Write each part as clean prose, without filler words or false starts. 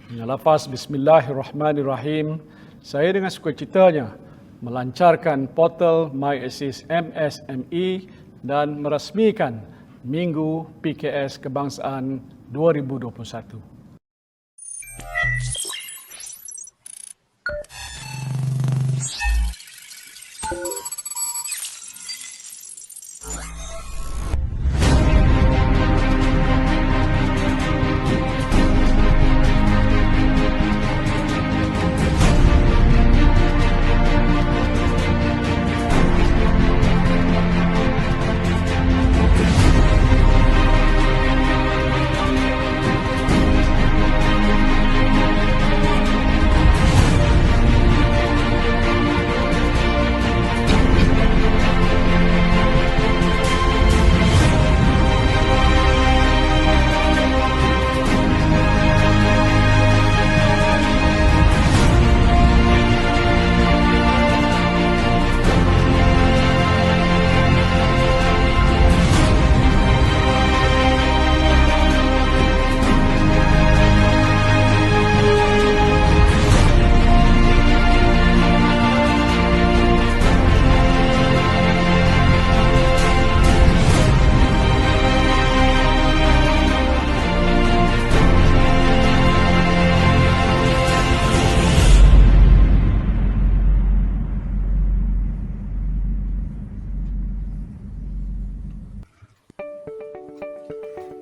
Dengan lafaz Bismillahirrahmanirrahim, saya dengan sukacitanya melancarkan portal MyAssist MSME dan merasmikan Minggu PKS Kebangsaan 2021.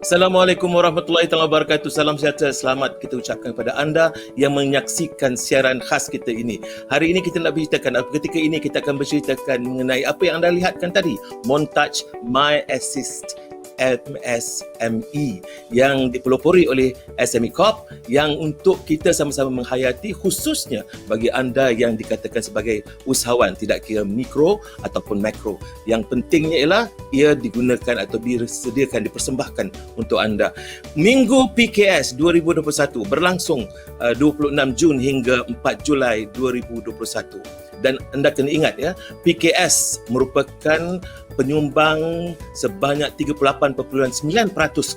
Assalamualaikum warahmatullahi wabarakatuh. Salam sejahtera, selamat kita ucapkan kepada anda yang menyaksikan siaran khas kita ini. Hari ini kita nak berceritakan, ketika ini kita akan berceritakan mengenai apa yang anda lihatkan tadi, montaj MyAssist MSME yang dipelopori oleh SME Corp yang untuk kita sama-sama menghayati, khususnya bagi anda yang dikatakan sebagai usahawan, tidak kira mikro ataupun makro. Yang pentingnya ialah ia digunakan atau disediakan, dipersembahkan untuk anda. Minggu PKS 2021 berlangsung 26 Jun hingga 4 Julai 2021. Dan anda kena ingat ya, PKS merupakan penyumbang sebanyak 38.9%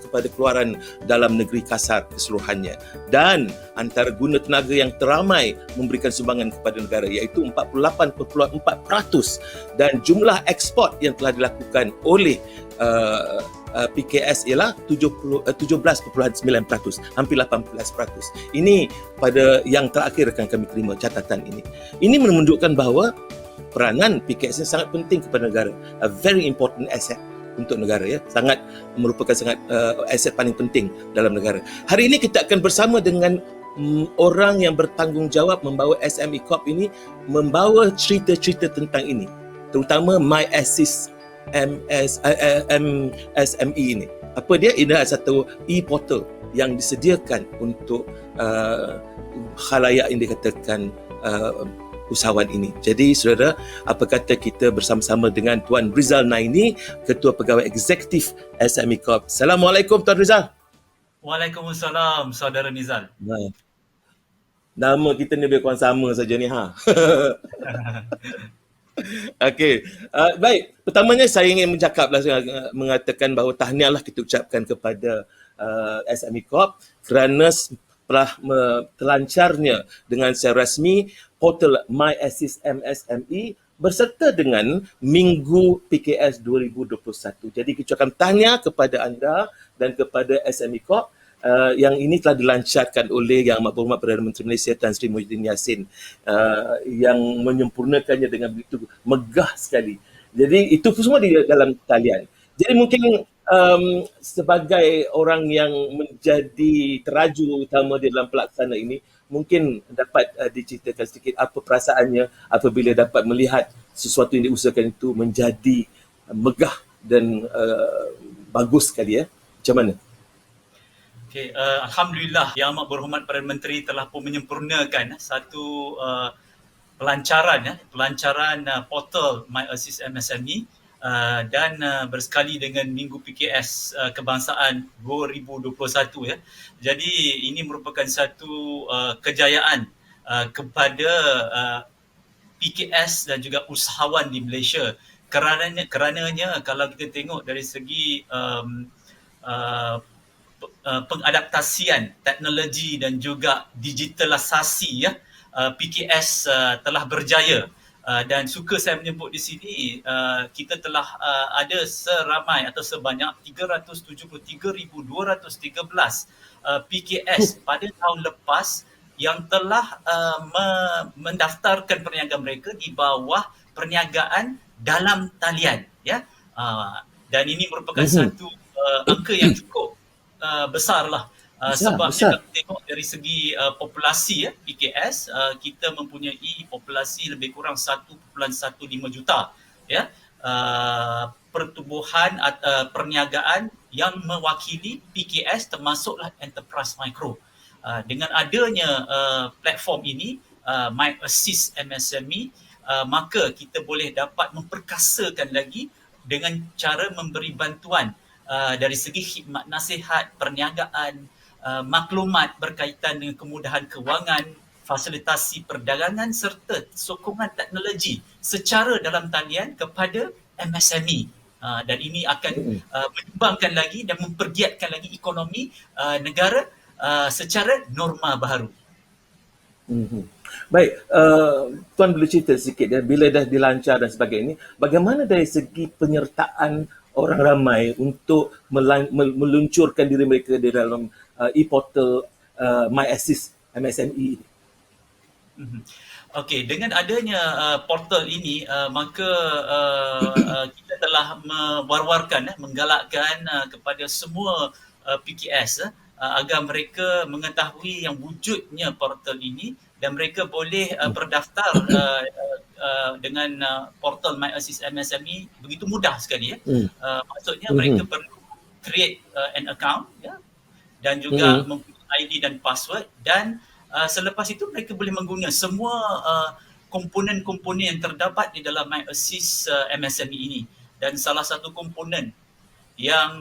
kepada keluaran dalam negeri Kasar keseluruhannya. Dan antara guna tenaga yang teramai memberikan sumbangan kepada negara iaitu 48.4%. Dan jumlah ekspor yang telah dilakukan oleh PKS ialah 17.9%, hampir 18%. Ini pada yang terakhir akan kami terima catatan ini. Ini menunjukkan bahawa peranan PKS ini sangat penting kepada negara, a very important asset untuk negara ya, merupakan aset paling penting dalam negara. Hari ini kita akan bersama dengan orang yang bertanggungjawab membawa SME Corp ini membawa cerita-cerita tentang ini, terutama MyAssist MSME ini. Apa dia? Ini adalah satu e-portal yang disediakan untuk khalayak yang dikatakan usahawan ini. Jadi saudara, apa kata kita bersama-sama dengan Tuan Rizal Naini, Ketua Pegawai Eksekutif SME Corp. Assalamualaikum Tuan Rizal. Waalaikumsalam Saudara Nizal. Nama kita ni lebih kurang sama saja ni ha. Okey, baik. Pertamanya saya ingin mengatakan bahawa tahniahlah kita ucapkan kepada SME Corp kerana telah terlancarnya dengan secara rasmi portal MyAssist MSME berserta dengan Minggu PKS 2021. Jadi kita ucapkan tahniah kepada anda dan kepada SME Corp yang ini telah dilancarkan oleh Yang Amat Berhormat Perdana Menteri Malaysia Tan Sri Muhyiddin Yassin yang menyempurnakannya dengan begitu megah sekali. Jadi itu semua di dalam talian. Jadi mungkin sebagai orang yang menjadi teraju utama di dalam pelaksana ini, mungkin dapat diceritakan sedikit apa perasaannya apabila dapat melihat sesuatu yang diusahakan itu menjadi megah dan bagus sekali ya. Macam mana? Okay, Alhamdulillah Yang Amat Berhormat Perdana Menteri telah pun menyempurnakan satu pelancaran portal MyAssist MSME dan bersekali dengan Minggu PKS Kebangsaan 2021 ya. Jadi ini merupakan satu kejayaan kepada PKS dan juga usahawan di Malaysia. Kerananya kalau kita tengok dari segi pengadaptasian teknologi dan juga digitalisasi ya, PKS telah berjaya. Dan suka saya menyebut di sini, kita telah ada seramai atau sebanyak 373,213 PKS pada tahun lepas yang telah mendaftarkan perniagaan mereka di bawah perniagaan dalam talian ya. Dan ini merupakan satu angka yang cukup besarlah. Sebabnya kita tengok dari segi populasi ya, PKS, kita mempunyai populasi lebih kurang 1.15 juta ya. Pertumbuhan perniagaan yang mewakili PKS termasuklah enterprise mikro. Dengan adanya platform ini, My Assist MSME, maka kita boleh dapat memperkasakan lagi dengan cara memberi bantuan dari segi khidmat nasihat, perniagaan, maklumat berkaitan dengan kemudahan kewangan, fasilitasi perdagangan serta sokongan teknologi secara dalam talian kepada MSME. Dan ini akan menyumbangkan lagi dan mempergiatkan lagi ekonomi negara secara norma baharu. Baik, Tuan boleh cerita sikit ya, bila dah dilancar dan sebagainya, bagaimana dari segi penyertaan orang ramai untuk meluncurkan diri mereka di dalam e-portal My Assist MSME ini? Okey, dengan adanya portal ini, maka kita telah mewar-warkan, menggalakkan kepada semua PKS agar mereka mengetahui yang wujudnya portal ini dan mereka boleh berdaftar dengan portal My Assist MSME begitu mudah sekali ya. Maksudnya mereka perlu create an account ya, dan juga mempunyai ID dan password, dan selepas itu mereka boleh menggunakan semua komponen-komponen yang terdapat di dalam My Assist MSME ini. Dan salah satu komponen yang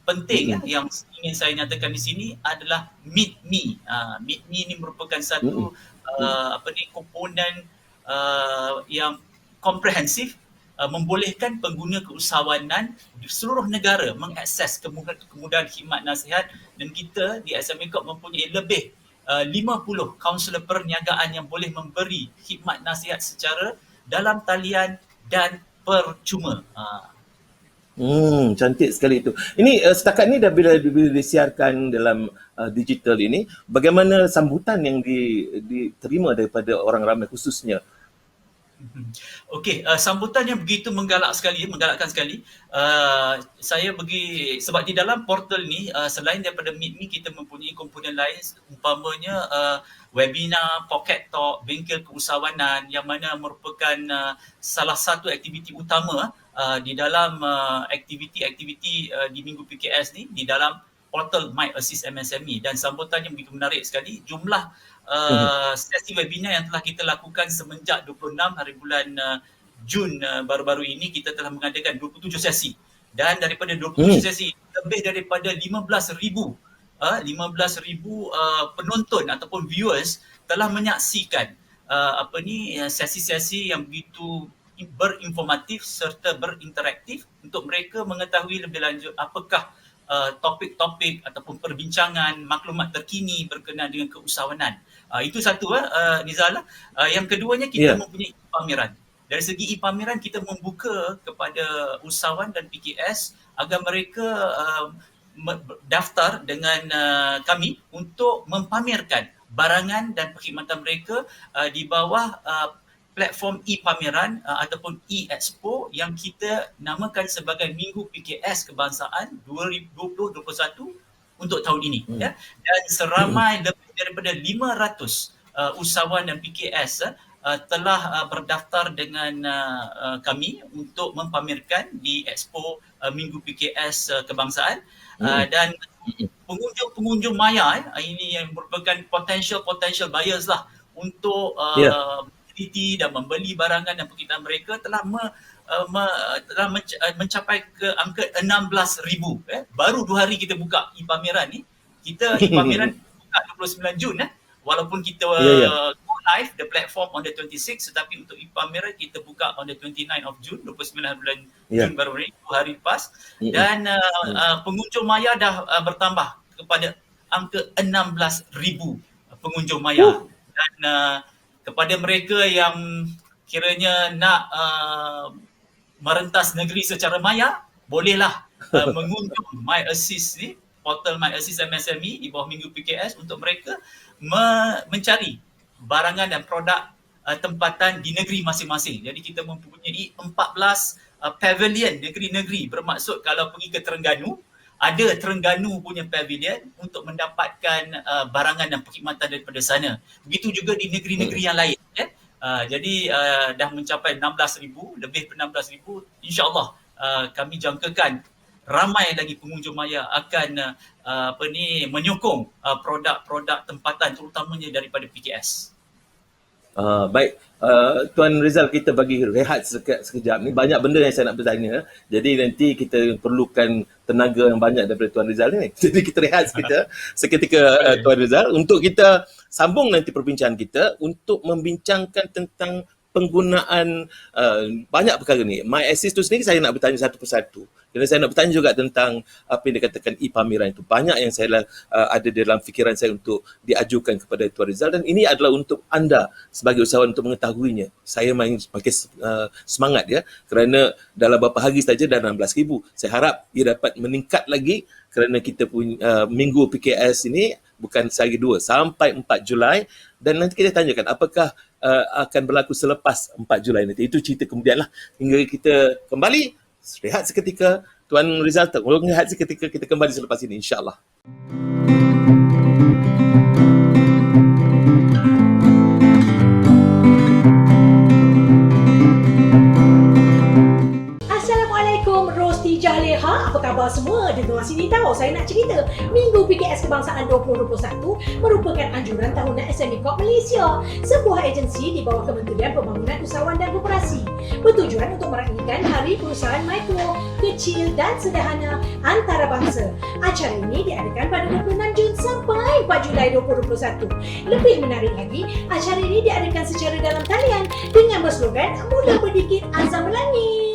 penting yang ingin saya nyatakan di sini adalah Meet Me. Meet Me ini merupakan satu komponen yang komprehensif, membolehkan pengguna keusahawanan di seluruh negara mengakses kemudahan khidmat nasihat, dan kita di SME Corp mempunyai lebih 50 kaunselor perniagaan yang boleh memberi khidmat nasihat secara dalam talian dan percuma. Cantik sekali itu. Ini setakat ni dah bila disiarkan dalam digital ini, bagaimana sambutan yang diterima daripada orang ramai khususnya? Okey, sambutan yang begitu menggalakkan sekali. Saya sebab di dalam portal ni, selain daripada Meet Me, kita mempunyai komponen lain, umpamanya webinar, pocket talk, bengkel keusahawanan, yang mana merupakan salah satu aktiviti utama di dalam aktiviti-aktiviti di Minggu PKS ni di dalam portal My Assist MSME. Dan sambutannya begitu menarik sekali. Jumlah sesi webinar yang telah kita lakukan semenjak 26 hari bulan Jun baru-baru ini, kita telah mengadakan 27 sesi. Dan daripada 27 sesi, lebih daripada 15,000 penonton ataupun viewers telah menyaksikan sesi-sesi yang begitu berinformatif serta berinteraktif untuk mereka mengetahui lebih lanjut apakah topik-topik ataupun perbincangan, maklumat terkini berkenaan dengan keusahawanan. Itu satu, Nizal. Yang keduanya, kita mempunyai pameran. Dari segi e-pameran, kita membuka kepada usahawan dan PKS agar mereka daftar dengan kami untuk mempamerkan barangan dan perkhidmatan mereka di bawah platform e-pameran ataupun e-expo yang kita namakan sebagai Minggu PKS Kebangsaan 2021 untuk tahun ini. Ya. Dan seramai lebih daripada 500 usahawan dan PKS telah berdaftar dengan kami untuk mempamerkan di Expo Minggu PKS Kebangsaan. Dan pengunjung maya ini yang merupakan potential buyers lah untuk meneliti dan membeli barangan dan perkhidmatan mereka telah mencapai ke angka 16,000. Baru 2 hari kita buka e-pameran ni. Kita e-pameran buka 29 Jun. Walaupun kita live the platform on the 26th, tetapi untuk e-pameran kita buka on the 29th of June, 29 bulan Jun baru ni, 2 hari lepas. Dan pengunjung maya dah bertambah kepada angka 16,000 pengunjung maya. Dan kepada mereka yang kiranya nak merentas negeri secara maya, bolehlah mengunjung MyAssist ni, portal MyAssist MSME di bawah Minggu PKS untuk mereka mencari barangan dan produk tempatan di negeri masing-masing. Jadi kita mempunyai 14 pavilion negeri-negeri, bermaksud kalau pergi ke Terengganu, ada Terengganu punya pavilion untuk mendapatkan barangan dan perkhidmatan daripada sana. Begitu juga di negeri-negeri yang lain. Jadi dah mencapai 16,000, lebih daripada 16,000. InsyaAllah kami jangkakan ramai lagi pengunjung maya akan menyokong produk-produk tempatan terutamanya daripada PKS. Baik, Tuan Rizal, kita bagi rehat sekejap ni. Banyak benda yang saya nak bertanya. Jadi nanti kita perlukan tenaga yang banyak daripada Tuan Rizal ni. Jadi kita rehat seketika Tuan Rizal untuk kita sambung nanti perbincangan kita untuk membincangkan tentang penggunaan banyak perkara ni. MyAssist tu sendiri saya nak bertanya satu persatu. Kerana saya nak bertanya juga tentang apa yang dikatakan e-pameran itu. Banyak yang saya ada dalam fikiran saya untuk diajukan kepada Tuan Rizal, dan ini adalah untuk anda sebagai usahawan untuk mengetahuinya. Saya makin semangat ya, kerana dalam beberapa hari saja dah 16,000. Saya harap ia dapat meningkat lagi kerana kita punya minggu PKS ini bukan sehari 2 sampai 4 Julai, dan nanti kita tanyakan apakah akan berlaku selepas 4 Julai nanti. Itu cerita kemudian lah. Hingga kita kembali, rehat seketika. Tuan Rizal, tolong rehat seketika, kita kembali selepas ini insyaAllah. Assalamualaikum, Rosti Jaleha. Apa khabar semua? Dengar sini tahu, saya nak cerita. Minggu PKS Kebangsaan 2021 merupakan anjuran tahunan SME Corp Malaysia, sebuah agensi di bawah Kementerian Pembangunan Usahawan dan Koperasi, bertujuan untuk meraihkan Hari Perusahaan Mikro, Kecil dan Sederhana Antarabangsa. Acara ini diadakan pada 26 Jun sampai 4 Julai 2021. Lebih menarik lagi, acara ini diadakan secara dalam talian dengan berslogan Mula Berdikit Azam Melangit.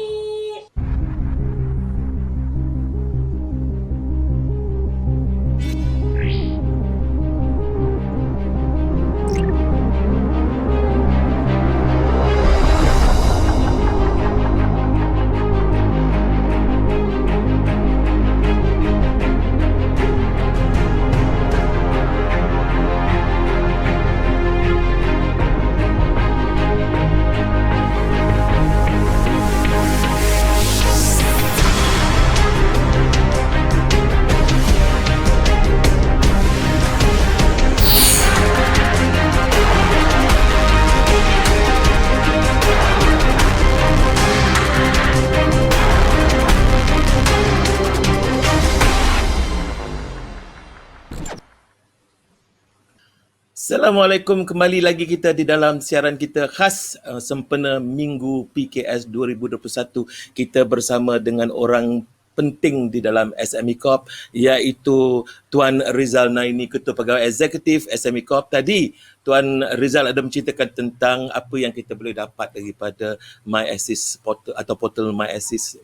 Assalamualaikum, kembali lagi kita di dalam siaran kita khas sempena Minggu PKS 2021. Kita bersama dengan orang penting di dalam SME Corp, iaitu Tuan Rizal Naini, Ketua Pegawai Eksekutif SME Corp. Tadi Tuan Rizal ada menceritakan tentang apa yang kita boleh dapat daripada MyAssist portal atau portal MyAssist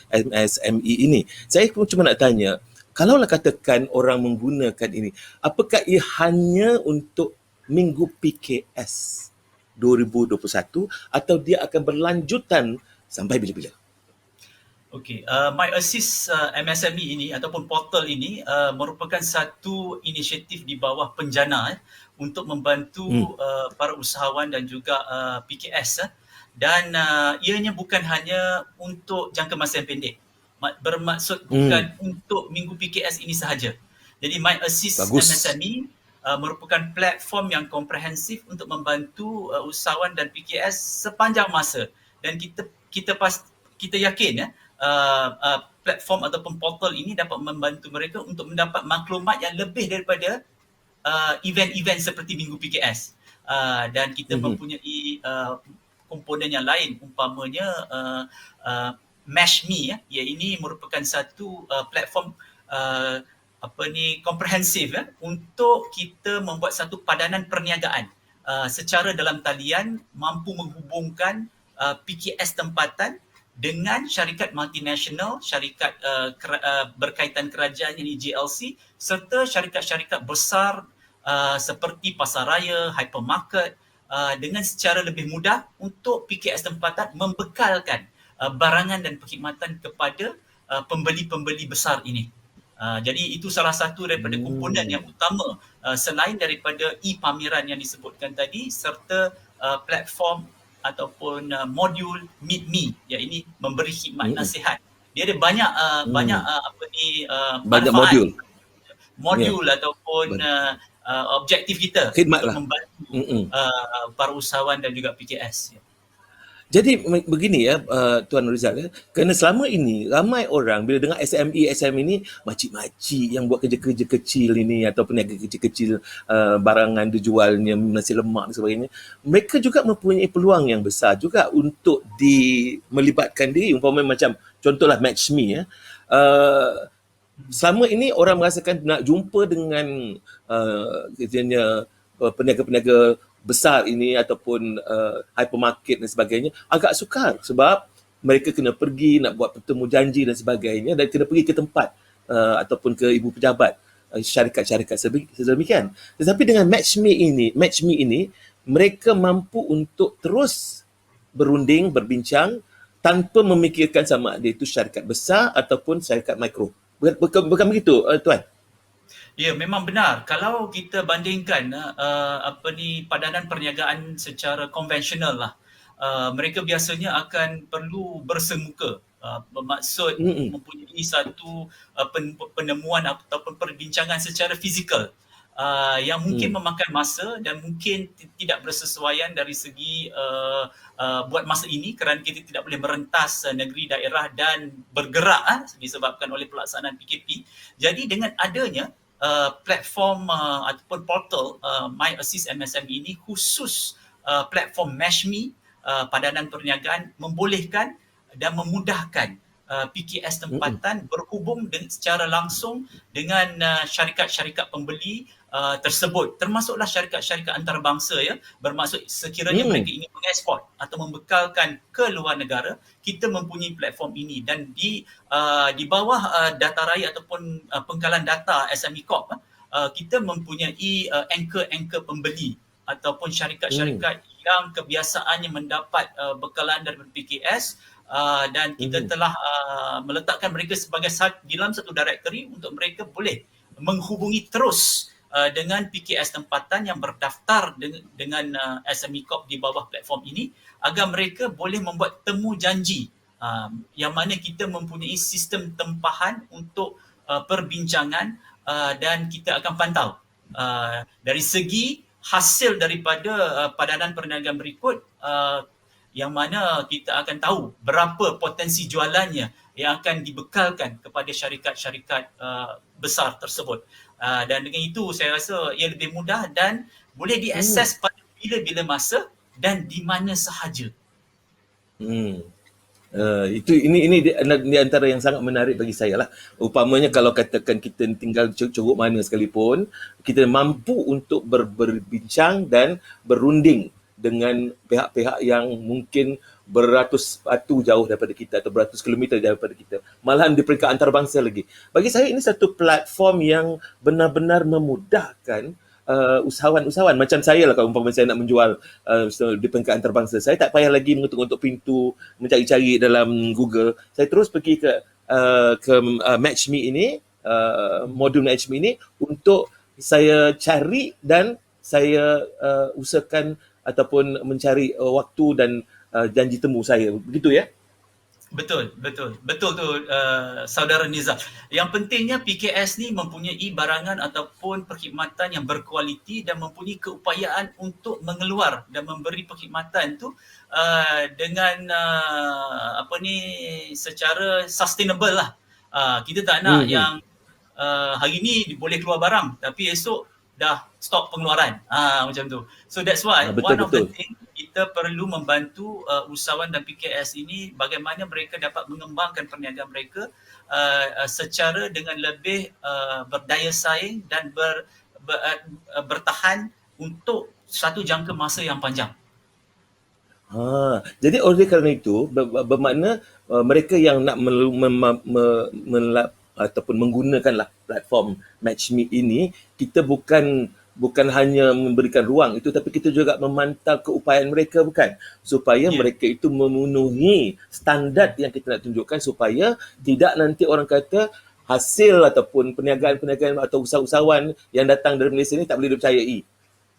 MSME ini. Saya pun cuma nak tanya, kalaulah katakan orang menggunakan ini, apakah ia hanya untuk Minggu PKS 2021 atau dia akan berlanjutan sampai bila-bila? Okey, MyAssist MSME ini ataupun portal ini merupakan satu inisiatif di bawah Penjana untuk membantu para usahawan dan juga PKS, dan ianya bukan hanya untuk jangka masa yang pendek. Bermaksud bukan untuk Minggu PKS ini sahaja. Jadi MyAssist MSME merupakan platform yang komprehensif untuk membantu usahawan dan PKS sepanjang masa, dan kita yakin platform ataupun portal ini dapat membantu mereka untuk mendapat maklumat yang lebih daripada event-event seperti Minggu PKS. Dan kita mempunyai komponen yang lain, umpamanya MashMe, ini merupakan satu platform komprehensif untuk kita membuat satu padanan perniagaan secara dalam talian mampu menghubungkan PKS tempatan dengan syarikat multinasional, syarikat berkaitan kerajaan yang GLC serta syarikat-syarikat besar seperti pasaraya, hypermarket dengan secara lebih mudah untuk PKS tempatan membekalkan barangan dan perkhidmatan kepada pembeli-pembeli besar ini. Jadi itu salah satu daripada komponen yang utama selain daripada e-pameran yang disebutkan tadi serta platform ataupun modul Meet Me yang ini memberi khidmat nasihat. Dia ada banyak Banyak manfaat modul. ataupun objektif kita Khidmat untuk lah. membantu para usahawan dan juga PKS. Jadi begini ya Tuan Rizal ya, kerana selama ini ramai orang bila dengar SME ini makcik-makcik yang buat kerja-kerja kecil ini ataupun yang kecil-kecil barangan dijualnya nasi lemak dan sebagainya, mereka juga mempunyai peluang yang besar juga untuk melibatkan diri umpamanya macam contohlah MatchMe ya. Selama ini orang merasakan nak jumpa dengan katanya peniaga-peniaga besar ini ataupun hypermarket dan sebagainya agak sukar sebab mereka kena pergi nak buat bertemu janji dan sebagainya dan kena pergi ke tempat ataupun ke ibu pejabat syarikat-syarikat sedemikian. Tetapi dengan MatchMe ini mereka mampu untuk terus berunding, berbincang tanpa memikirkan sama ada itu syarikat besar ataupun syarikat mikro. Bukan begitu Tuan? Ya, memang benar. Kalau kita bandingkan padanan perniagaan secara konvensional lah, mereka biasanya akan perlu bersemuka, bermaksud mempunyai satu penemuan ataupun perbincangan secara fizikal yang mungkin memakan masa dan mungkin tidak bersesuaian dari segi buat masa ini kerana kita tidak boleh merentas negeri, daerah dan bergerak disebabkan oleh pelaksanaan PKP. Jadi dengan adanya platform ataupun portal My Assist MSME ini khusus platform MatchMe padanan perniagaan membolehkan dan memudahkan PKS tempatan berhubung secara langsung dengan syarikat-syarikat pembeli tersebut, termasuklah syarikat-syarikat antarabangsa ya, bermaksud sekiranya mereka ingin mengeksport atau membekalkan ke luar negara, kita mempunyai platform ini dan di bawah data raya ataupun pengkalan data SME Corp kita mempunyai anchor pembeli ataupun syarikat-syarikat yang kebiasaannya mendapat bekalan daripada PKS dan kita telah meletakkan mereka sebagai di dalam satu directory untuk mereka boleh menghubungi terus dengan PKS tempatan yang berdaftar dengan SME Corp di bawah platform ini agar mereka boleh membuat temu janji yang mana kita mempunyai sistem tempahan untuk perbincangan dan kita akan pantau dari segi hasil daripada padanan perniagaan berikut yang mana kita akan tahu berapa potensi jualannya yang akan dibekalkan kepada syarikat-syarikat besar tersebut. Dan dengan itu saya rasa ia lebih mudah dan boleh diakses pada bila-bila masa dan di mana sahaja. Ini di antara yang sangat menarik bagi saya lah. Upamanya kalau katakan kita tinggal ceruk mana sekalipun, kita mampu untuk berbincang dan berunding dengan pihak-pihak yang mungkin beratus batu jauh daripada kita atau beratus kilometer daripada kita. Malahan di peringkat antarabangsa lagi. Bagi saya ini satu platform yang benar-benar memudahkan usahawan-usahawan macam saya lah. Kalau umpamanya saya nak menjual di peringkat antarabangsa, saya tak payah lagi mengetuk-ngetuk pintu, mencari-cari dalam Google. Saya terus pergi ke MatchMe ini, modul MatchMe ini untuk saya cari dan saya usahakan ataupun mencari waktu dan janji temu saya. Begitu ya? Betul tu saudara Nizam. Yang pentingnya PKS ni mempunyai barangan ataupun perkhidmatan yang berkualiti dan mempunyai keupayaan untuk mengeluar dan memberi perkhidmatan tu dengan secara sustainable lah. Kita tak nak yang hari ni boleh keluar barang tapi esok dah stop pengeluaran macam tu. So that's why one of the thing kita perlu membantu usahawan dan PKS ini bagaimana mereka dapat mengembangkan perniagaan mereka secara dengan lebih berdaya saing dan bertahan untuk satu jangka masa yang panjang. Jadi oleh kerana itu bermakna mereka yang nak ataupun menggunakanlah platform MatchMe ini, kita bukan hanya memberikan ruang itu, tapi kita juga memantau keupayaan mereka, bukan? Supaya mereka itu memenuhi standard yang kita nak tunjukkan, supaya tidak nanti orang kata hasil ataupun perniagaan-perniagaan atau usahawan yang datang dari Malaysia ni tak boleh dipercayai.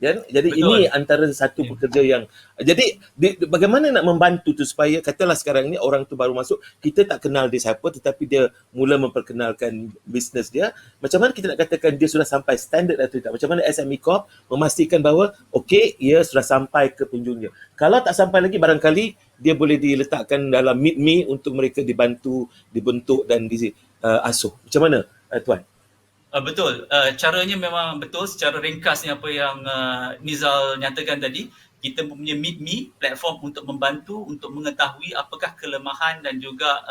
Jadi Betul. ini antara satu pekerja yang jadi bagaimana nak membantu tu supaya katalah sekarang ni orang tu baru masuk, kita tak kenal dia siapa, tetapi dia mula memperkenalkan bisnes dia. Macam mana kita nak katakan dia sudah sampai standard atau tidak? Macam mana SME Corp memastikan bahawa okey, ia sudah sampai ke penjurnya. Kalau tak sampai lagi, barangkali dia boleh diletakkan dalam Meet Me untuk mereka dibantu, dibentuk dan diasuh. Macam mana Tuan? Betul. Caranya memang betul secara ringkasnya apa yang Nizal nyatakan tadi. Kita mempunyai Meet Me, platform untuk membantu, untuk mengetahui apakah kelemahan dan juga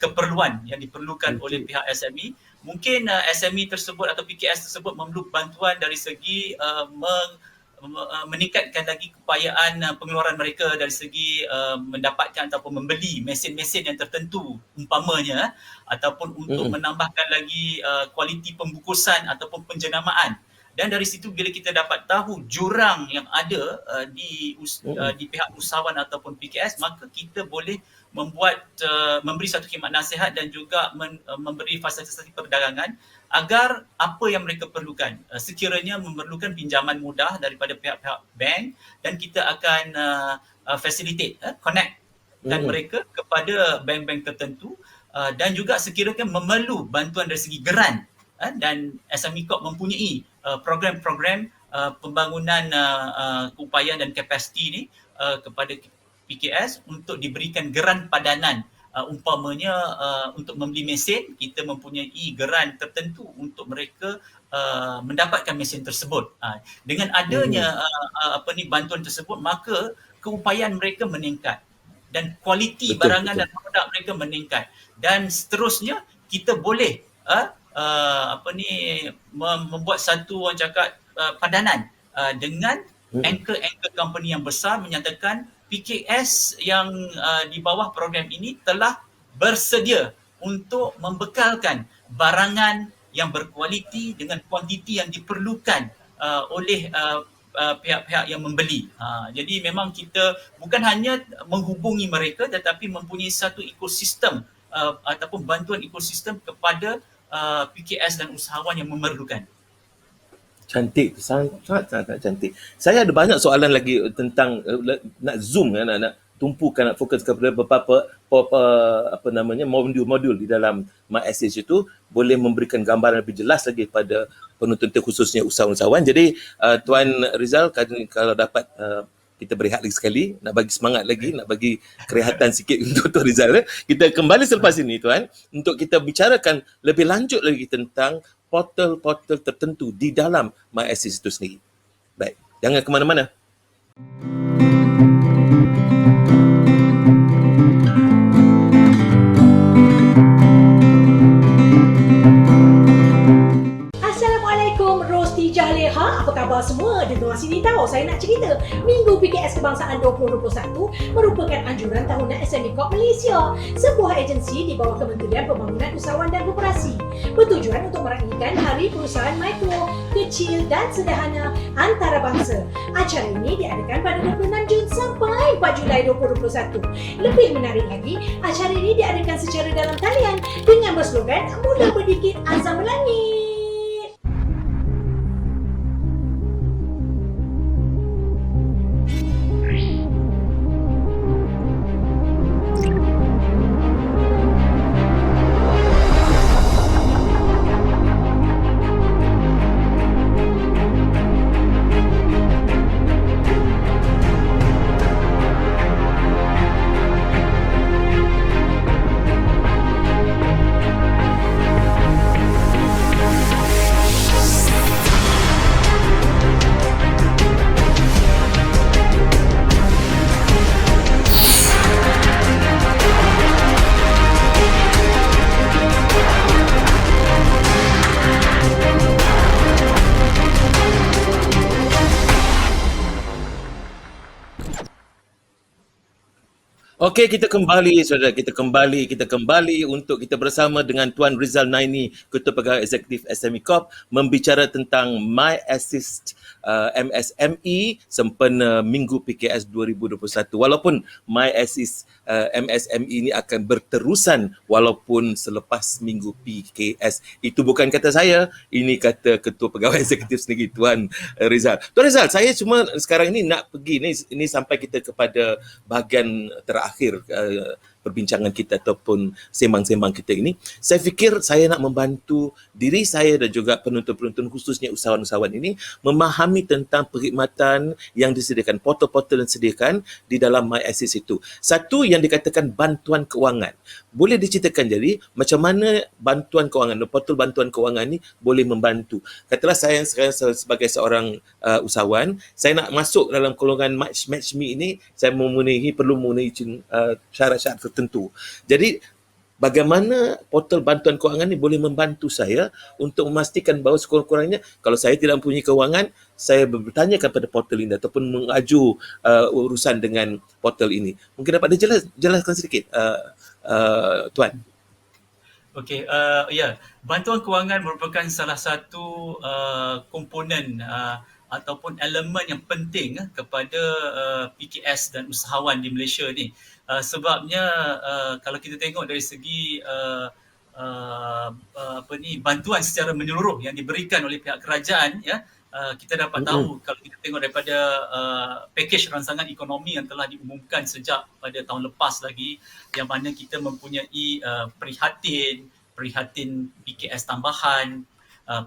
keperluan yang diperlukan oleh pihak SME. Mungkin SME tersebut atau PKS tersebut memerlukan bantuan dari segi meningkatkan lagi keupayaan pengeluaran mereka dari segi mendapatkan ataupun membeli mesin-mesin yang tertentu umpamanya, ataupun untuk menambahkan lagi kualiti pembungkusan ataupun penjenamaan. Dan dari situ bila kita dapat tahu jurang yang ada di pihak usahawan ataupun PKS, maka kita boleh memberi satu khidmat nasihat dan juga memberi fasilitasi perdagangan agar apa yang mereka perlukan. Sekiranya memerlukan pinjaman mudah daripada pihak-pihak bank, dan kita akan facilitate, connectkan mereka kepada bank-bank tertentu, dan juga sekiranya memerlu bantuan dari segi geran, dan SME Corp mempunyai program-program pembangunan keupayaan dan kapasiti ni kepada PKS untuk diberikan geran padanan. Umpamanya untuk membeli mesin, kita mempunyai geran tertentu untuk mereka mendapatkan mesin tersebut. Dengan adanya bantuan tersebut, maka keupayaan mereka meningkat dan kualiti barangan dan produk mereka meningkat, dan seterusnya kita boleh membuat satu orang cakap padanan dengan anchor company yang besar menyatakan PKS yang di bawah program ini telah bersedia untuk membekalkan barangan yang berkualiti dengan kuantiti yang diperlukan oleh pihak-pihak yang membeli. Jadi memang kita bukan hanya menghubungi mereka, tetapi mempunyai satu ekosistem ataupun bantuan ekosistem kepada PKS dan usahawan yang memerlukan. Cantik, sangat cantik. Saya ada banyak soalan lagi tentang nak zoom, nak tumpukan, nak fokus kepada beberapa modul-modul di dalam MySH itu, boleh memberikan gambaran lebih jelas lagi pada penonton khususnya usahawan-usahawan. Jadi Tuan Rizal, kalau dapat kita berehat lagi sekali, nak bagi semangat lagi, nak bagi kerehatan sikit untuk Tuan Rizal. Kita kembali selepas ini Tuan, untuk kita bicarakan lebih lanjut lagi tentang portal-portal tertentu di dalam MySH itu sendiri. Baik, jangan ke mana-mana. Assalamualaikum Rosti Jaleha, apa khabar semua? Dengar sini tahu, saya nak cerita. Minggu PKS Kebangsaan 2021 merupakan anjuran tahunan SME Corp Malaysia, sebuah agensi di bawah Kementerian Pembangunan Usahawan dan Koperasi, bertujuan untuk meraihkan Hari Perusahaan Mikro, Kecil dan Sederhana Antarabangsa. Acara ini diadakan pada 26 Jun sampai 4 Julai 2021. Lebih menarik lagi, acara ini diadakan secara dalam talian dengan berslogan Mula Berdikit Azam Melangit. Okey, kita kembali saudara, kita kembali untuk kita bersama dengan Tuan Rizal Naini, Ketua Pegawai Eksekutif SME Corp, membicara tentang My Assist MSME sempena Minggu PKS 2021. Walaupun My Assist MSME ini akan berterusan walaupun selepas Minggu PKS. Itu bukan kata saya, ini kata Ketua Pegawai Eksekutif sendiri, Tuan Rizal. Tuan Rizal, saya cuma sekarang ini nak pergi, ini sampai kita kepada bahagian terakhir perbincangan kita ataupun sembang-sembang kita ini. Saya fikir saya nak membantu diri saya dan juga penonton-penonton, khususnya usahawan-usahawan ini, memahami tentang perkhidmatan yang disediakan, portal-portal yang disediakan di dalam My Assist itu. Satu yang dikatakan bantuan kewangan. Boleh diceritakan jadi macam mana bantuan kewangan, portal bantuan kewangan ini boleh membantu. Katalah saya sekarang sebagai seorang usahawan, saya nak masuk dalam golongan MatchMe ini, saya perlu memenuhi syarat-syarat tertentu. Jadi bagaimana portal bantuan kewangan ini boleh membantu saya untuk memastikan bahawa sekurang-kurangnya kalau saya tidak mempunyai kewangan, saya bertanya kepada portal ini ataupun mengaju urusan dengan portal ini. Mungkin dapat jelaskan sedikit, Tuan. Okey, ya, bantuan kewangan merupakan salah satu komponen ataupun elemen yang penting kepada PKS dan usahawan di Malaysia ni. Sebabnya kalau kita tengok dari segi bantuan secara menyeluruh yang diberikan oleh pihak kerajaan, ya, kita dapat tahu kalau kita tengok daripada pakej rangsangan ekonomi yang telah diumumkan sejak pada tahun lepas lagi, yang mana kita mempunyai prihatin PKS tambahan,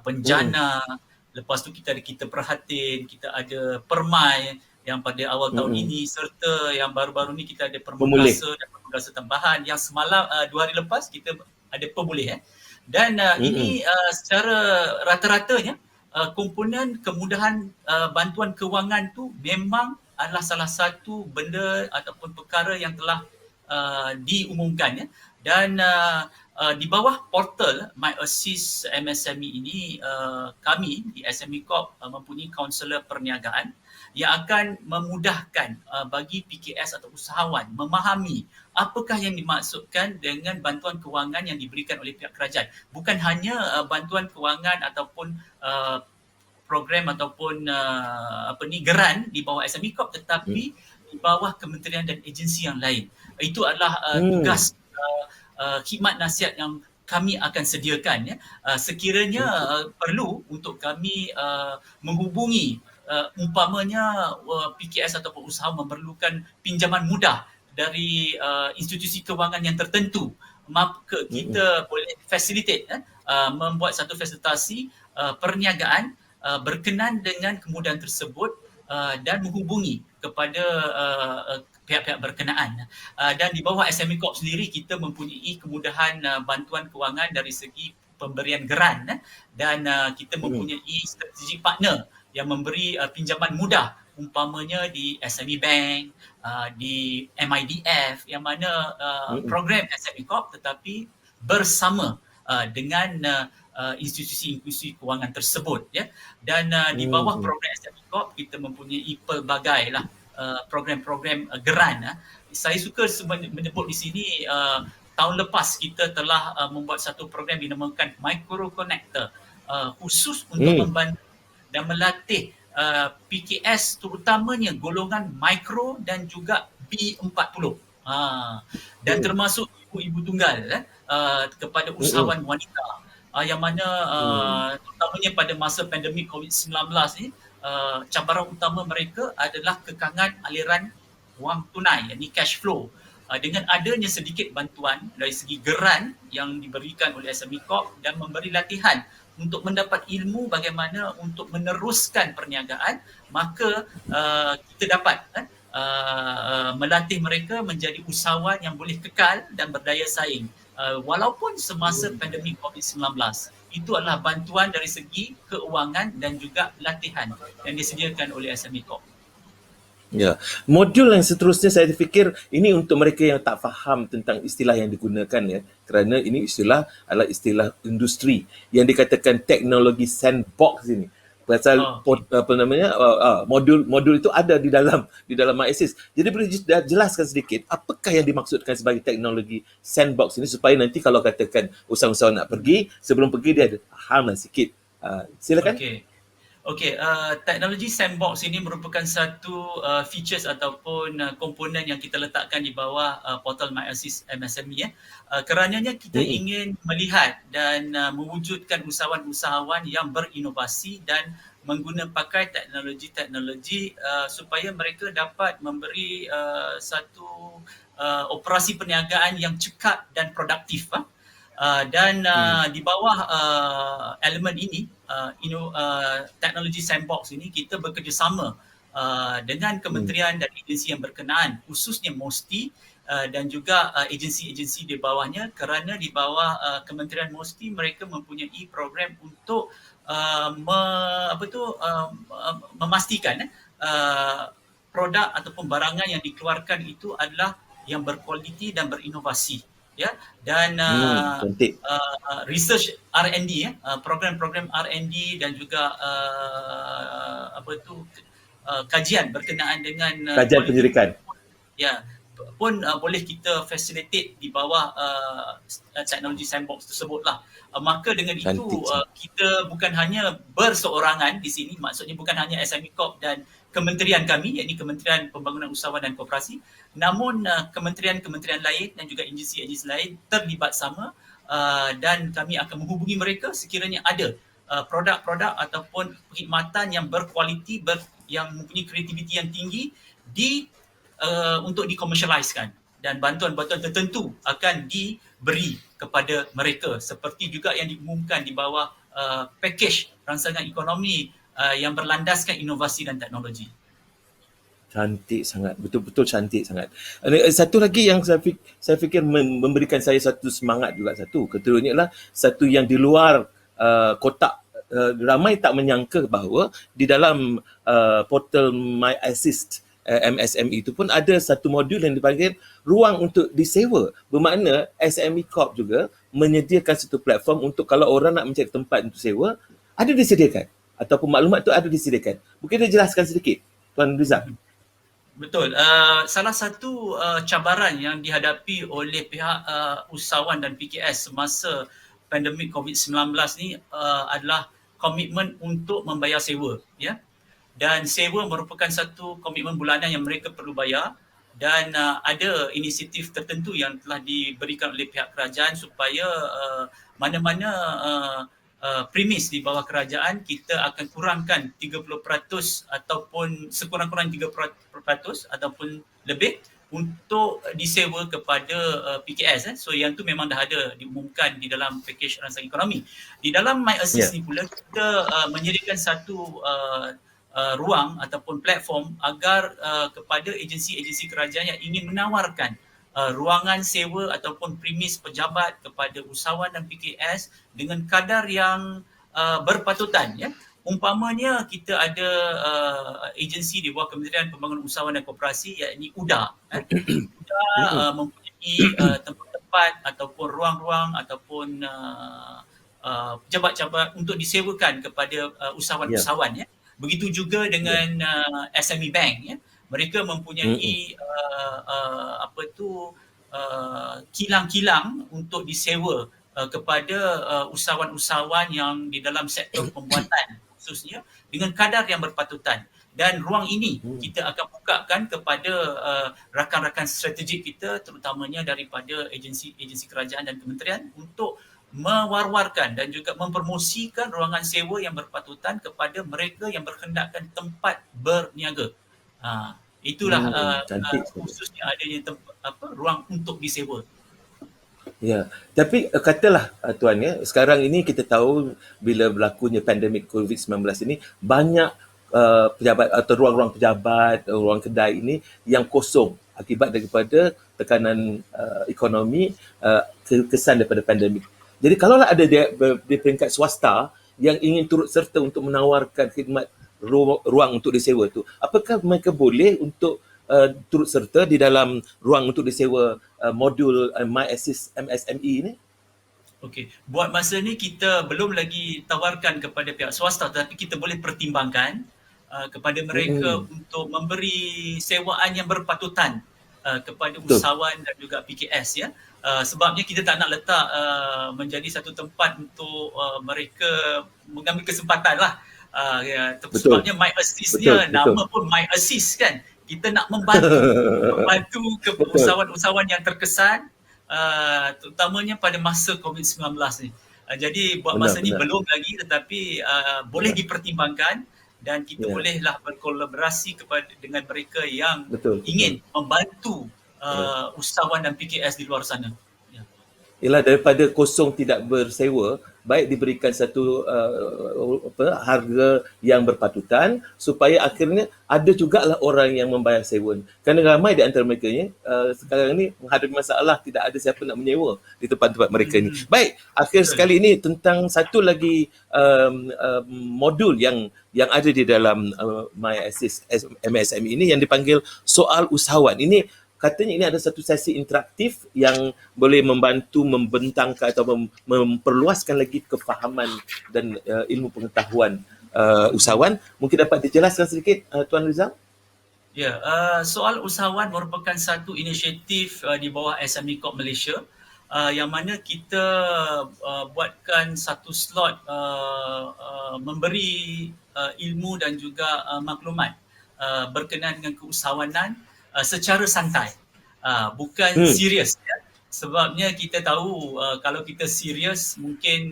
penjana, lepas tu kita ada Kita Prihatin, kita ada permai yang pada awal tahun ini, serta yang baru-baru ni kita ada permugasa dan permugasa tambahan, yang semalam 2 hari lepas kita ada pemulih. Dan ini secara rata-ratanya komponen kemudahan bantuan kewangan tu memang adalah salah satu benda ataupun perkara yang telah diumumkan, ya. Dan di bawah portal My Assist MSME ini, kami di SME Corp mempunyai kaunselor perniagaan yang akan memudahkan bagi PKS atau usahawan memahami apakah yang dimaksudkan dengan bantuan kewangan yang diberikan oleh pihak kerajaan. Bukan hanya bantuan kewangan ataupun program ataupun geran di bawah SME Corp, tetapi di bawah kementerian dan agensi yang lain. Itu adalah tugas khidmat nasihat yang kami akan sediakan, ya. Sekiranya perlu untuk kami menghubungi umpamanya PKS ataupun usaha memerlukan pinjaman mudah dari institusi kewangan yang tertentu, maka kita boleh facilitate, membuat satu fasilitasi perniagaan berkenan dengan kemudahan tersebut dan menghubungi kepada pihak-pihak berkenaan. Dan di bawah SME Corp sendiri kita mempunyai kemudahan bantuan kewangan dari segi pemberian geran, dan kita mempunyai strategic partner yang memberi pinjaman mudah, umpamanya di SME Bank, di MIDF, yang mana program SME Corp tetapi bersama dengan institusi-institusi kewangan tersebut, ya. Dan di bawah program SME Corp kita mempunyai pelbagai program-program geran. Saya suka menyebut di sini, tahun lepas kita telah membuat satu program dinamakan Micro Connector, khusus untuk membantu dan melatih PKS terutamanya golongan mikro dan juga B40. Dan termasuk ibu-ibu tunggal, kepada usahawan wanita, yang mana terutamanya pada masa pandemik COVID-19 ni, cabaran utama mereka adalah kekangan aliran wang tunai, yakni cash flow. Dengan adanya sedikit bantuan dari segi geran yang diberikan oleh SME Corp dan memberi latihan untuk mendapat ilmu bagaimana untuk meneruskan perniagaan, maka kita dapat melatih mereka menjadi usahawan yang boleh kekal dan berdaya saing walaupun semasa pandemik COVID-19. Itu adalah bantuan dari segi keuangan dan juga latihan yang disediakan oleh SME Corp. Ya, modul yang seterusnya saya fikir ini untuk mereka yang tak faham tentang istilah yang digunakan, ya. Kerana ini istilah adalah istilah industri yang dikatakan teknologi sandbox ini. pasal okey. modul itu ada di dalam MyAssist. Jadi boleh jelaskan sedikit apakah yang dimaksudkan sebagai teknologi sandbox ini supaya nanti kalau katakan usahawan-usahawan nak pergi, sebelum pergi dia ada fahamlah sikit. Silakan. Okey. Okey, teknologi sandbox ini merupakan satu features ataupun komponen yang kita letakkan di bawah portal MyAssist MSME kerananya kita ingin melihat dan mewujudkan usahawan-usahawan yang berinovasi dan pakai teknologi-teknologi supaya mereka dapat memberi satu operasi perniagaan yang cekap dan produktif. Dan di bawah elemen ini, teknologi sandbox ini, kita bekerjasama dengan kementerian dan agensi yang berkenaan, khususnya MOSTI dan juga agensi-agensi di bawahnya, kerana di bawah Kementerian MOSTI mereka mempunyai program untuk memastikan produk ataupun barangan yang dikeluarkan itu adalah yang berkualiti dan berinovasi. Ya, dan research R&D, program-program R&D dan juga kajian berkenaan dengan kajian penyelidikan. Ya, pun boleh kita facilitate di bawah teknologi sandbox tersebutlah. Maka dengan itu kita bukan hanya berseorangan di sini, maksudnya bukan hanya SME Corp dan kementerian kami, iaitu Kementerian Pembangunan Usahawan dan Koperasi, namun kementerian-kementerian lain dan juga agensi-agensi lain terlibat sama dan kami akan menghubungi mereka sekiranya ada produk-produk ataupun perkhidmatan yang berkualiti, yang mempunyai kreativiti yang tinggi untuk dikomersialiskan, dan bantuan-bantuan tertentu akan diberi kepada mereka, seperti juga yang diumumkan di bawah pakej rangsangan ekonomi yang berlandaskan inovasi dan teknologi. Cantik sangat, betul-betul cantik sangat. Satu lagi yang saya fikir memberikan saya satu semangat juga, keturunnya adalah satu yang di luar kotak. Ramai tak menyangka bahawa di dalam portal MyAssist MSME itu pun ada satu modul yang dipanggil ruang untuk disewa. Bermakna SME Corp juga menyediakan satu platform untuk kalau orang nak mencari tempat untuk sewa, ada disediakan. Ataupun maklumat tu ada disediakan. Mungkin dia jelaskan sedikit, Tuan Rizal. Betul. Salah satu cabaran yang dihadapi oleh pihak usahawan dan PKS semasa pandemik COVID-19 ni adalah komitmen untuk membayar sewa. Ya? Dan sewa merupakan satu komitmen bulanan yang mereka perlu bayar, dan ada inisiatif tertentu yang telah diberikan oleh pihak kerajaan supaya mana-mana premis di bawah kerajaan kita akan kurangkan 30% ataupun sekurang-kurang 3% ataupun lebih untuk disewa kepada PKS. So yang tu memang dah ada diumumkan di dalam pakej rangsangan ekonomi. Di dalam MyAssist ni pula kita menyediakan satu ruang ataupun platform agar kepada agensi-agensi kerajaan yang ingin menawarkan ruangan sewa ataupun premis pejabat kepada usahawan dan PKS dengan kadar yang berpatutan. Ya. Umpamanya kita ada agensi di bawah Kementerian Pembangunan Usahawan dan Koperasi, iaitu UDA. UDA mempunyai tempat-tempat ataupun ruang-ruang ataupun pejabat-pejabat untuk disewakan kepada usahawan-usahawan. Ya. Begitu juga dengan SME Bank. Ya. Mereka mempunyai kilang-kilang untuk disewa kepada usahawan-usahawan yang di dalam sektor pembuatan khususnya dengan kadar yang berpatutan. Dan ruang ini kita akan bukakan kepada rakan-rakan strategik kita, terutamanya daripada agensi kerajaan dan kementerian, untuk mewar-warkan dan juga mempromosikan ruangan sewa yang berpatutan kepada mereka yang berhendakkan tempat berniaga. Itulah khususnya adanya ruang untuk disewa. Ya, tapi katalah Tuan, ya, sekarang ini kita tahu bila berlakunya pandemik COVID-19 ini, banyak pejabat atau ruang-ruang pejabat, ruang kedai ini yang kosong akibat daripada tekanan ekonomi, kesan daripada pandemik. Jadi kalaulah ada di peringkat swasta yang ingin turut serta untuk menawarkan khidmat ruang untuk disewa tu, apakah mereka boleh untuk turut serta di dalam ruang untuk disewa modul MyAssist MSME ini? Okey, buat masa ni kita belum lagi tawarkan kepada pihak swasta, tetapi kita boleh pertimbangkan kepada mereka untuk memberi sewaan yang berpatutan kepada Betul. usahawan dan juga PKS ya. Sebabnya kita tak nak letak menjadi satu tempat untuk mereka mengambil kesempatan lah. Betul. Sebabnya My Assist-nya, Betul. nama pun My Assist kan. Kita nak membantu ke usahawan-usahawan yang terkesan, terutamanya pada masa COVID-19 ni. Jadi buat masa ni belum lagi, tetapi boleh dipertimbangkan dan kita bolehlah berkolaborasi dengan mereka yang ingin membantu usahawan dan PKS di luar sana. Ialah daripada kosong tidak bersewa, baik diberikan satu harga yang berpatutan supaya akhirnya ada jugalah orang yang membayar sewa. Kerana ramai di antara mereka ni sekarang ni menghadapi masalah tidak ada siapa nak menyewa di tempat-tempat mereka ni. Baik, akhir sekali ini tentang satu lagi modul yang ada di dalam My Assist MSME ini yang dipanggil soal usahawan. Ini katanya ini ada satu sesi interaktif yang boleh membantu membentangkan atau memperluaskan lagi kefahaman dan ilmu pengetahuan usahawan. Mungkin dapat dijelaskan sedikit Tuan Rizal? Ya, soal usahawan merupakan satu inisiatif di bawah SME Corp Malaysia yang mana kita buatkan satu slot memberi ilmu dan juga maklumat berkenaan dengan keusahawanan secara santai, bukan serius ya. Sebabnya kita tahu kalau kita serius mungkin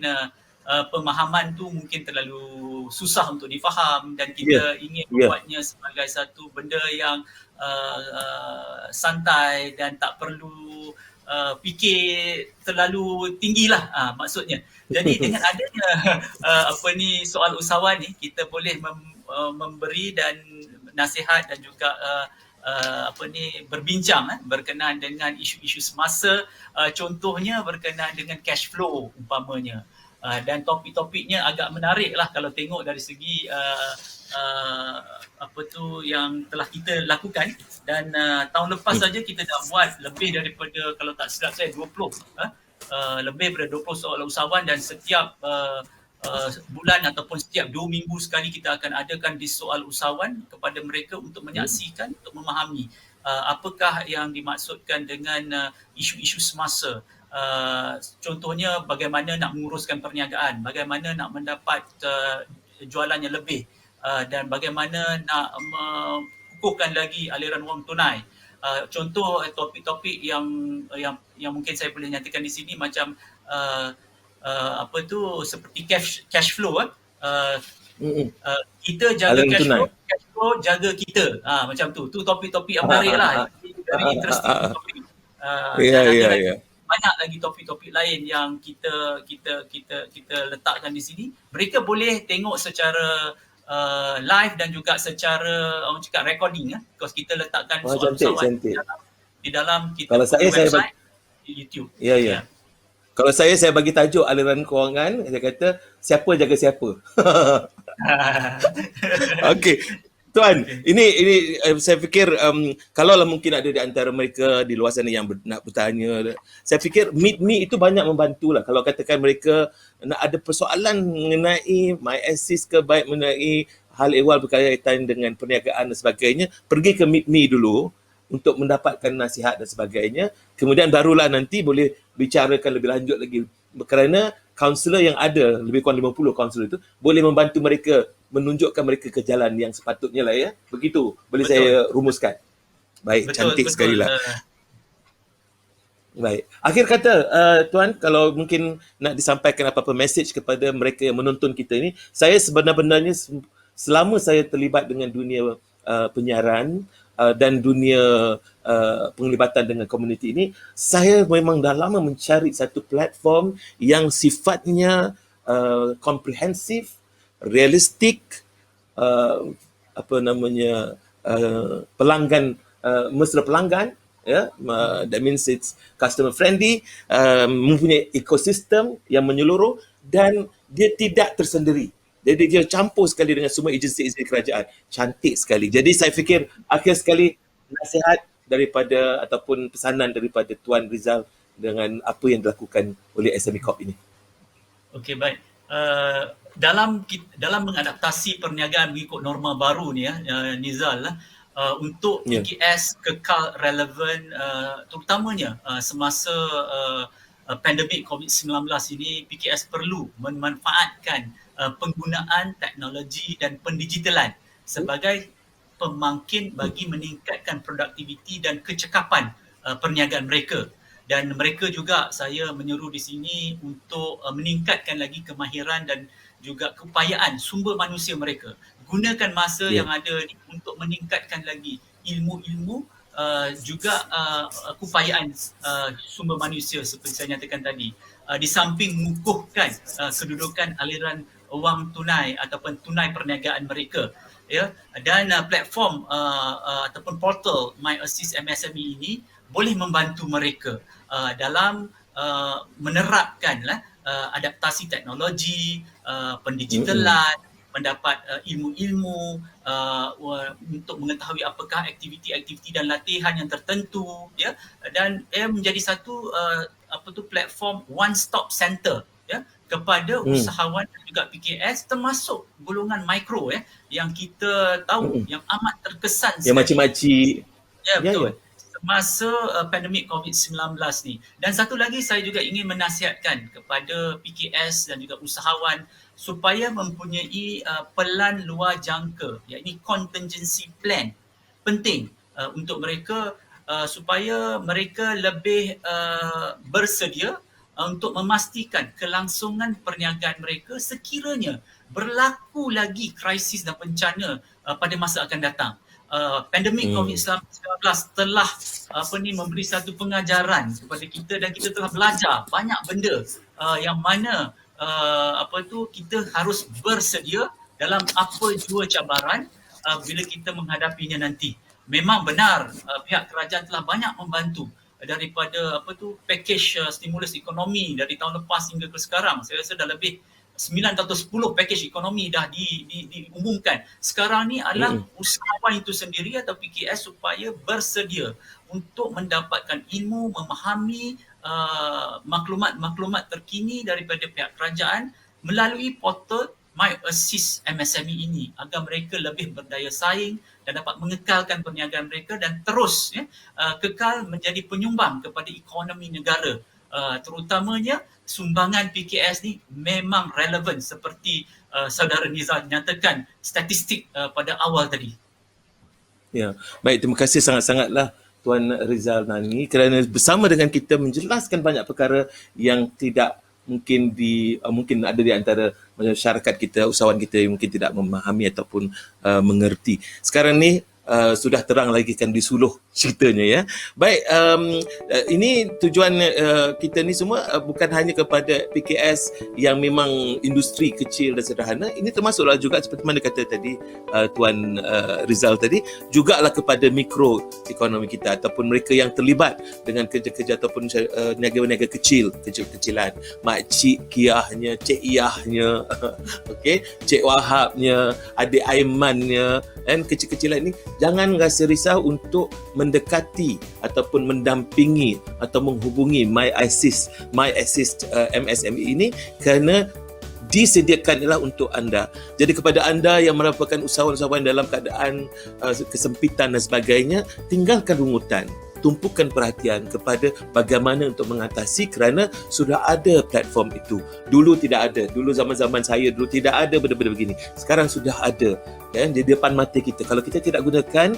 pemahaman tu mungkin terlalu susah untuk difaham dan kita ingin membuatnya sebagai satu benda yang santai dan tak perlu fikir terlalu tinggilah maksudnya. Jadi dengan adanya soal usahawan ni, kita boleh memberi dan nasihat dan juga berbincang berkenaan dengan isu-isu semasa, contohnya berkenaan dengan cash flow umpamanya, dan topik-topiknya agak menarik lah kalau tengok dari segi yang telah kita lakukan. Dan tahun lepas saja kita dah buat lebih daripada, kalau tak silap saya, 20 lebih daripada 20 soal usahawan, dan setiap bulan ataupun setiap 2 minggu sekali kita akan adakan di soal usahawan kepada mereka untuk menyaksikan, untuk memahami apakah yang dimaksudkan dengan isu-isu semasa. Contohnya bagaimana nak menguruskan perniagaan, bagaimana nak mendapat jualan yang lebih, dan bagaimana nak mengukuhkan lagi aliran wang tunai. Contoh topik-topik yang mungkin saya boleh nyatakan di sini macam seperti cash flow. Kita jaga cash flow jaga kita, macam tu topik-topik yang menarik lah, very interesting topik. Banyak lagi topik-topik lain yang kita letakkan di sini. Mereka boleh tengok secara live dan juga secara orang cakap recording, because kita letakkan soal usahawan di dalam kita website, di YouTube. Ya. Kalau saya bagi tajuk aliran kewangan, saya kata siapa jaga siapa. Okey. Tuan, ini saya fikir kalaulah mungkin ada di antara mereka di luar sana yang nak bertanya, saya fikir Meet Me itu banyak membantulah. Kalau katakan mereka nak ada persoalan mengenai My Assist ke, baik mengenai hal ehwal berkaitan dengan perniagaan dan sebagainya, pergi ke Meet Me dulu untuk mendapatkan nasihat dan sebagainya. Kemudian barulah nanti boleh bicarakan lebih lanjut lagi, kerana kaunselor yang ada, lebih kurang 50 kaunselor itu, boleh membantu mereka, menunjukkan mereka ke jalan yang sepatutnya lah ya. Begitu boleh saya rumuskan. Baik, cantik sekali lah. Baik. Akhir kata, Tuan, kalau mungkin nak disampaikan apa-apa message kepada mereka yang menonton kita ini. Saya sebenarnya selama saya terlibat dengan dunia penyiaran dan dunia penglibatan dengan komuniti ini, saya memang dah lama mencari satu platform yang sifatnya komprehensif, realistik, pelanggan, mesra pelanggan, ya, that means it's customer friendly, mempunyai ekosistem yang menyeluruh dan dia tidak tersendiri. Jadi dia campur sekali dengan semua agensi-agensi kerajaan. Cantik sekali. Jadi saya fikir akhir sekali nasihat daripada ataupun pesanan daripada Tuan Rizal dengan apa yang dilakukan oleh SME Corp ini? Okey, baik. Dalam mengadaptasi perniagaan mengikut norma baru ni Nizal untuk Ya. PKS kekal relevan terutamanya semasa pandemik COVID-19 ini, PKS perlu memanfaatkan penggunaan teknologi dan pendigitalan sebagai pemangkin bagi meningkatkan produktiviti dan kecekapan perniagaan mereka. Dan mereka juga, saya menyeru di sini untuk meningkatkan lagi kemahiran dan juga keupayaan sumber manusia mereka. Gunakan masa yang ada ni untuk meningkatkan lagi ilmu-ilmu juga keupayaan sumber manusia seperti saya nyatakan tadi. Di samping mengukuhkan kedudukan aliran wang tunai ataupun tunai perniagaan mereka. Ya, dan platform ataupun portal My Assist MSME ini boleh membantu mereka dalam menerapkan adaptasi teknologi, pendigitalan, mendapat ilmu-ilmu untuk mengetahui apakah aktiviti-aktiviti dan latihan yang tertentu, ya, dan menjadi satu platform one stop center, ya, kepada usahawan dan juga PKS termasuk golongan mikro, yang kita tahu yang amat terkesan Yang makcik-makcik. Ya, betul. Masa pandemik COVID-19 ni. Dan satu lagi, saya juga ingin menasihatkan kepada PKS dan juga usahawan supaya mempunyai pelan luar jangka, iaitu contingency plan. Penting untuk mereka supaya mereka lebih bersedia untuk memastikan kelangsungan perniagaan mereka sekiranya berlaku lagi krisis dan bencana pada masa akan datang. Pandemik COVID-19 telah memberi satu pengajaran kepada kita dan kita telah belajar banyak benda yang mana kita harus bersedia dalam apa jua cabaran bila kita menghadapinya nanti. Memang benar pihak kerajaan telah banyak membantu daripada package stimulus ekonomi dari tahun lepas hingga ke sekarang. Saya rasa dah lebih 9 atau 10 package ekonomi dah diumumkan. Sekarang ni adalah usahawan itu sendiri atau PKS supaya bersedia untuk mendapatkan ilmu, memahami maklumat-maklumat terkini daripada pihak kerajaan melalui portal My Assist MSME ini agar mereka lebih berdaya saing dan dapat mengekalkan perniagaan mereka dan terus kekal menjadi penyumbang kepada ekonomi negara. Terutamanya sumbangan PKS ni memang relevan seperti saudara Nizal nyatakan statistik pada awal tadi. Ya, baik, terima kasih sangat-sangatlah Tuan Rizal Nani kerana bersama dengan kita menjelaskan banyak perkara yang tidak mungkin ada di antara masyarakat kita, usahawan kita yang mungkin tidak memahami ataupun mengerti. Sekarang ni sudah terang lagi kan disuluh ceritanya, ya. Baik, ini tujuan kita ni semua bukan hanya kepada PKS yang memang industri kecil dan sederhana. Ini termasuklah juga seperti mana kata tadi Tuan Rizal tadi, jugalah kepada mikro ekonomi kita ataupun mereka yang terlibat dengan kerja-kerja ataupun niaga-niaga kecil-kecilan. Makcik Kiahnya, Cik Iyahnya, okey, Cik Wahabnya, Adik Aimannya, dan kecil-kecilan ini jangan rasa risau untuk mendekati ataupun mendampingi atau menghubungi My Assist MSME ini kerana disediakan ialah untuk anda. Jadi kepada anda yang merupakan usahawan-usahawan dalam keadaan kesempitan dan sebagainya, tinggalkan rungutan. Tumpukan perhatian kepada bagaimana untuk mengatasi kerana sudah ada platform itu. Dulu tidak ada. Dulu zaman-zaman saya dulu tidak ada benda-benda begini. Sekarang sudah ada. Ya, di depan mata kita. Kalau kita tidak gunakan,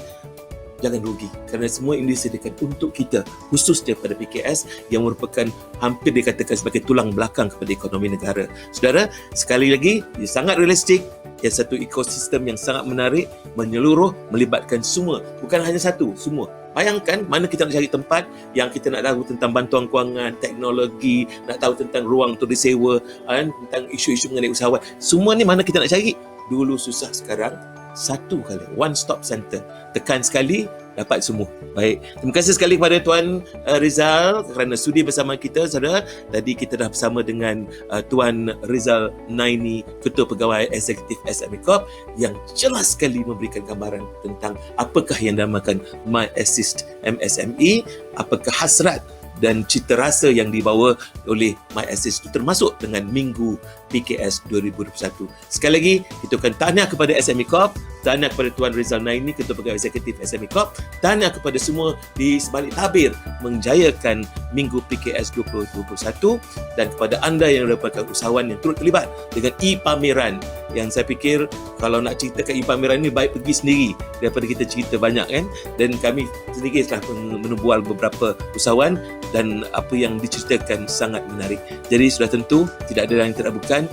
jangan rugi. Kerana semua ini disediakan untuk kita. Khusus daripada PKS yang merupakan hampir dikatakan sebagai tulang belakang kepada ekonomi negara. Saudara, sekali lagi, ia sangat realistik. Ia satu ekosistem yang sangat menarik, menyeluruh, melibatkan semua. Bukan hanya satu, semua. Bayangkan mana kita nak cari tempat yang kita nak tahu tentang bantuan kewangan, teknologi, nak tahu tentang ruang untuk disewa, tentang isu-isu mengenai usahawan. Semua ni mana kita nak cari? Dulu susah, sekarang satu kali, one stop center. Tekan sekali, dapat semua. Baik, terima kasih sekali kepada Tuan Rizal kerana sudi bersama kita, saudara. Tadi kita dah bersama dengan Tuan Rizal Naini, Ketua Pegawai Eksekutif SME Corp, yang jelas sekali memberikan gambaran tentang apakah yang dinamakan My Assist MSME, apakah hasrat dan cita rasa yang dibawa oleh MyAssist itu termasuk dengan Minggu PKS 2021. Sekali lagi, kita ucapkan tahniah kepada SME Corp, tahniah kepada Tuan Rizal Naini, Ketua Pegawai Eksekutif SME Corp, tahniah kepada semua di sebalik tabir menjayakan Minggu PKS 2021 dan kepada anda yang merupakan usahawan yang turut terlibat dengan e-pameran yang saya fikir kalau nak ceritakan e-pameran ini baik pergi sendiri daripada kita cerita banyak kan, dan kami sendiri telah menubual beberapa usahawan dan apa yang diceritakan sangat menarik. Jadi sudah tentu tidak ada yang tidak bukan,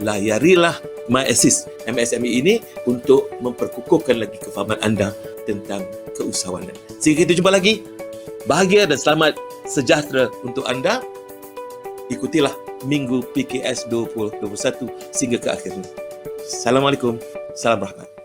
layarilah MyAssist MSME ini untuk memperkukuhkan lagi kefahaman anda tentang keusahawanan. Sehingga kita jumpa lagi. Bahagia dan selamat sejahtera untuk anda. Ikutilah Minggu PKS 2021 sehingga ke akhirnya. Assalamualaikum. Salam rahmat.